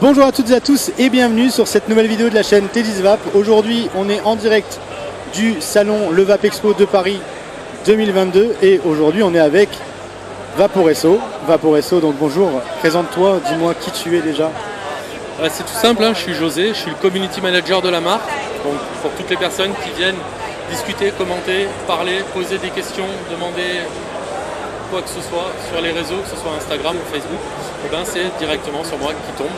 Bonjour à toutes et à tous et bienvenue sur cette nouvelle vidéo de la chaîne Teddy's-Vap. Aujourd'hui on est en direct du salon Le Vap Expo de Paris 2022 et aujourd'hui on est avec Vaporesso. Vaporesso, donc bonjour, présente-toi, dis-moi qui tu es déjà. C'est tout simple, hein. Je suis José, je suis le community manager de la marque. Donc pour toutes les personnes qui viennent discuter, commenter, parler, poser des questions, demander quoi que ce soit sur les réseaux, que ce soit Instagram ou Facebook, et ben c'est directement sur moi qui tombe.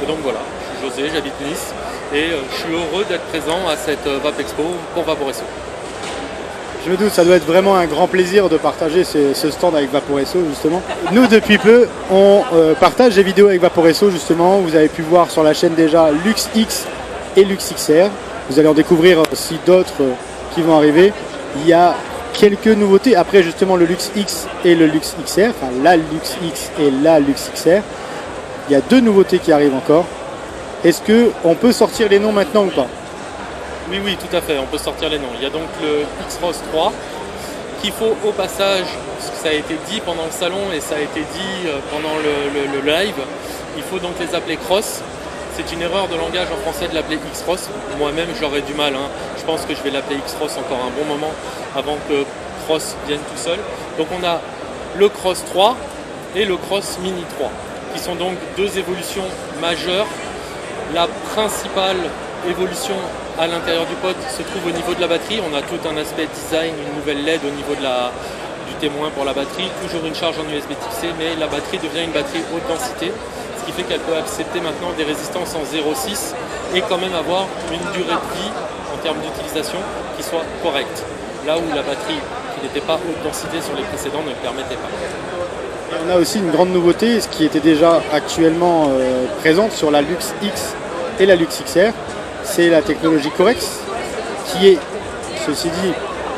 Et donc voilà, je suis José, j'habite Nice et je suis heureux d'être présent à cette Vap Expo pour Vaporesso. Je me doute, ça doit être vraiment un grand plaisir de partager ce stand avec Vaporesso justement. Nous depuis peu, on partage des vidéos avec Vaporesso justement. Vous avez pu voir sur la chaîne déjà Lux X et Lux XR. Vous allez en découvrir aussi d'autres qui vont arriver. Il y a quelques nouveautés après justement le Lux X et le Lux XR, enfin la Lux X et la Lux XR. Il y a deux nouveautés qui arrivent encore. Est-ce qu'on peut sortir les noms maintenant ou pas? Oui, tout à fait, on peut sortir les noms. Il y a donc le X-Ross 3 qu'il faut au passage, parce que ça a été dit pendant le salon et ça a été dit pendant le live, il faut donc les appeler Cross. C'est une erreur de langage en français de l'appeler X-Ross. Moi-même j'aurais du mal, hein. Je pense que je vais l'appeler X-Ross encore un bon moment avant que Cross vienne tout seul. Donc on a le Cross 3 et le Cross Mini 3 qui sont donc deux évolutions majeures. La principale évolution à l'intérieur du pod se trouve au niveau de la batterie. On a tout un aspect design, une nouvelle LED au niveau du témoin pour la batterie, toujours une charge en USB Type C, mais la batterie devient une batterie haute densité, ce qui fait qu'elle peut accepter maintenant des résistances en 0,6 et quand même avoir une durée de vie en termes d'utilisation qui soit correcte, là où la batterie qui n'était pas haute densité sur les précédents ne le permettait pas. On a aussi une grande nouveauté, ce qui était déjà actuellement présente sur la Lux X et la Lux XR, c'est la technologie Corex, qui est, ceci dit,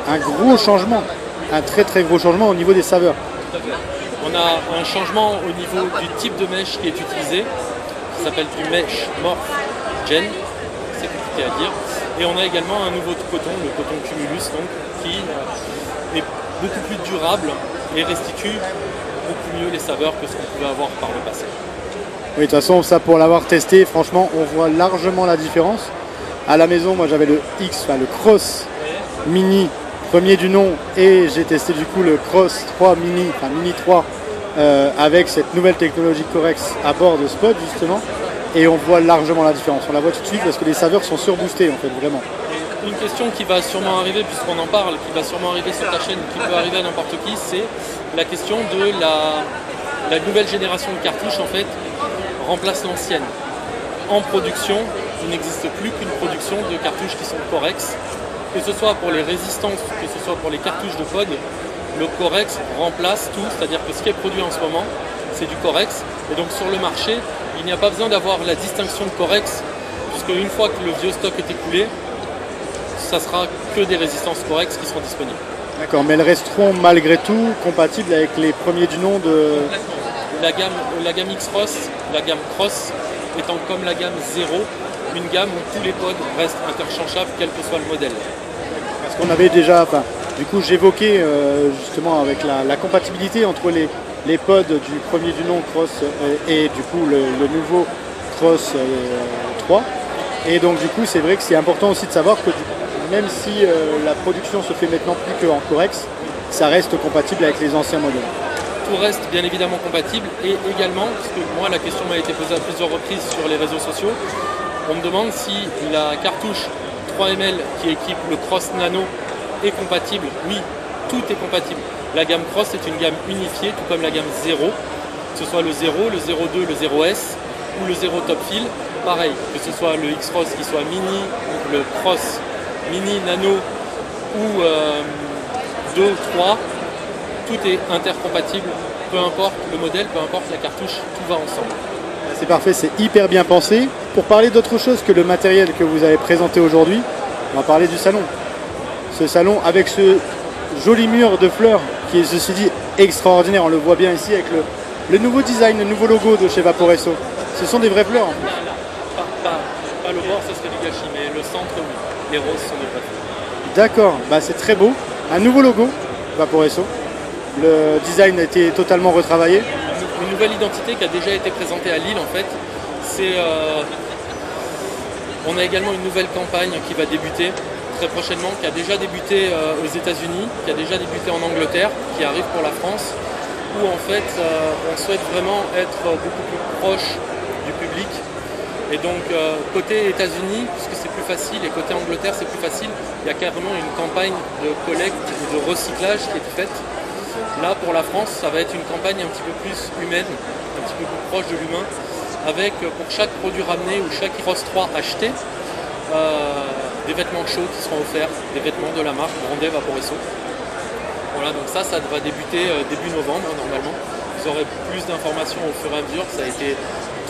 un gros changement, un très gros changement au niveau des saveurs. On a un changement au niveau du type de mèche qui est utilisé, qui s'appelle du Mesh Morph Gen, c'est compliqué à dire, et on a également un nouveau coton, le coton Cumulus, donc, qui est beaucoup plus durable et restitue beaucoup mieux les saveurs que ce qu'on pouvait avoir par le passé. Oui, de toute façon, ça pour l'avoir testé, franchement, on voit largement la différence. À la maison, moi j'avais le X, enfin le Cross Mini, premier du nom, et j'ai testé du coup le Cross 3 Mini, enfin Mini 3, avec cette nouvelle technologie Corex à bord de Spot justement, et on voit largement la différence. On la voit tout de suite parce que les saveurs sont surboostées en fait, vraiment. Une question qui va sûrement arriver, puisqu'on en parle, qui va sûrement arriver sur ta chaîne, qui peut arriver à n'importe qui, c'est la question de la nouvelle génération de cartouches en fait remplace l'ancienne. En production, il n'existe plus qu'une production de cartouches qui sont Corex, que ce soit pour les résistances, que ce soit pour les cartouches de pod, le Corex remplace tout, c'est-à-dire que ce qui est produit en ce moment, c'est du Corex, et donc sur le marché, il n'y a pas besoin d'avoir la distinction de Corex, puisque une fois que le vieux stock est écoulé, ça sera que des résistances Corex qui seront disponibles. D'accord, mais elles resteront malgré tout compatibles avec les premiers du nom de... La gamme X-Ross, la gamme Cross, étant comme la gamme 0, une gamme où tous les pods restent interchangeables, quel que soit le modèle. Parce qu'on avait déjà, enfin, du coup j'évoquais justement avec la compatibilité entre les pods du premier du nom Cross et du coup le nouveau Cross 3. Et donc du coup c'est vrai que c'est important aussi de savoir que même si la production se fait maintenant plus qu'en Corex, ça reste compatible avec les anciens modèles. Tout reste bien évidemment compatible et également, parce que moi la question m'a été posée à plusieurs reprises sur les réseaux sociaux, on me demande si la cartouche 3 ml qui équipe le Cross Nano est compatible. Oui, tout est compatible. La gamme Cross est une gamme unifiée, tout comme la gamme 0, que ce soit le 0, le 02, le 0S ou le 0 Top Fill. Pareil, que ce soit le X-Ross qui soit mini, le Cross Mini, Nano ou 2 ou 3, tout est intercompatible, peu importe le modèle, peu importe la cartouche, tout va ensemble. C'est parfait, c'est hyper bien pensé. Pour parler d'autre chose que le matériel que vous avez présenté aujourd'hui, on va parler du salon. Ce salon avec ce joli mur de fleurs qui est ceci dit extraordinaire, on le voit bien ici avec le nouveau design, le nouveau logo de chez Vaporesso. Ce sont des vraies fleurs en plus. Pas le bord, ce serait du gâchis, mais le centre, oui. Les roses sont des vraies fleurs. D'accord, bah c'est très beau. Un nouveau logo Vaporesso. Le design a été totalement retravaillé. Une nouvelle identité qui a déjà été présentée à Lille en fait, On a également une nouvelle campagne qui va débuter très prochainement, qui a déjà débuté aux États-Unis, qui a déjà débuté en Angleterre, qui arrive pour la France, où en fait on souhaite vraiment être beaucoup plus proche du public. Et donc côté États-Unis, puisque c'est plus facile, et côté Angleterre c'est plus facile, il y a carrément une campagne de collecte et de recyclage qui est faite. Là pour la France, ça va être une campagne un petit peu plus humaine, un petit peu plus proche de l'humain, avec pour chaque produit ramené ou chaque Cross 3 acheté, des vêtements chauds qui seront offerts, des vêtements de la marque Grande Vaporesso. Voilà, donc ça va débuter début novembre normalement. Vous aurez plus d'informations au fur et à mesure, ça a été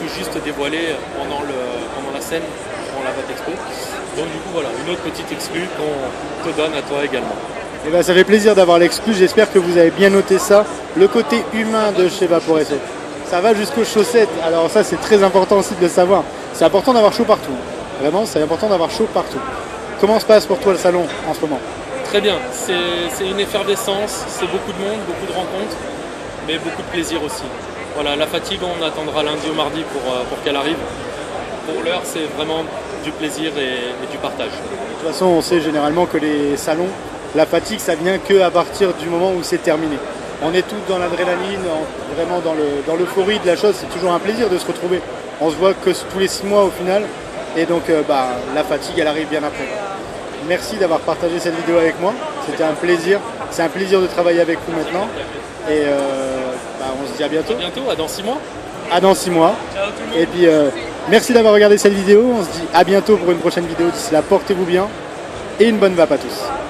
tout juste dévoilé pendant la scène, pendant la Vape Expo. Donc du coup voilà, une autre petite exclue qu'on te donne à toi également. Et ben, ça fait plaisir d'avoir l'exclu, j'espère que vous avez bien noté ça. Le côté humain de chez Vaporesso. Ça va jusqu'aux chaussettes, alors ça c'est très important aussi de le savoir. C'est important d'avoir chaud partout. Vraiment, c'est important d'avoir chaud partout. Comment se passe pour toi le salon en ce moment? Très bien, c'est une effervescence, c'est beaucoup de monde, beaucoup de rencontres, mais beaucoup de plaisir aussi. Voilà, la fatigue, on attendra lundi ou mardi pour qu'elle arrive. Pour l'heure, c'est vraiment du plaisir et du partage. De toute façon, on sait généralement que les salons, la fatigue, ça vient qu'à partir du moment où c'est terminé. On est tous dans l'adrénaline, vraiment dans l'euphorie de la chose. C'est toujours un plaisir de se retrouver. On se voit que tous les 6 mois au final. Et donc la fatigue, elle arrive bien après. Merci d'avoir partagé cette vidéo avec moi. C'était un plaisir. C'est un plaisir de travailler avec vous maintenant. Et on se dit à bientôt. À bientôt, à dans 6 mois. À dans 6 mois. Ciao tout le monde. Et puis merci d'avoir regardé cette vidéo. On se dit à bientôt pour une prochaine vidéo. D'ici là, portez-vous bien. Et une bonne vape à tous.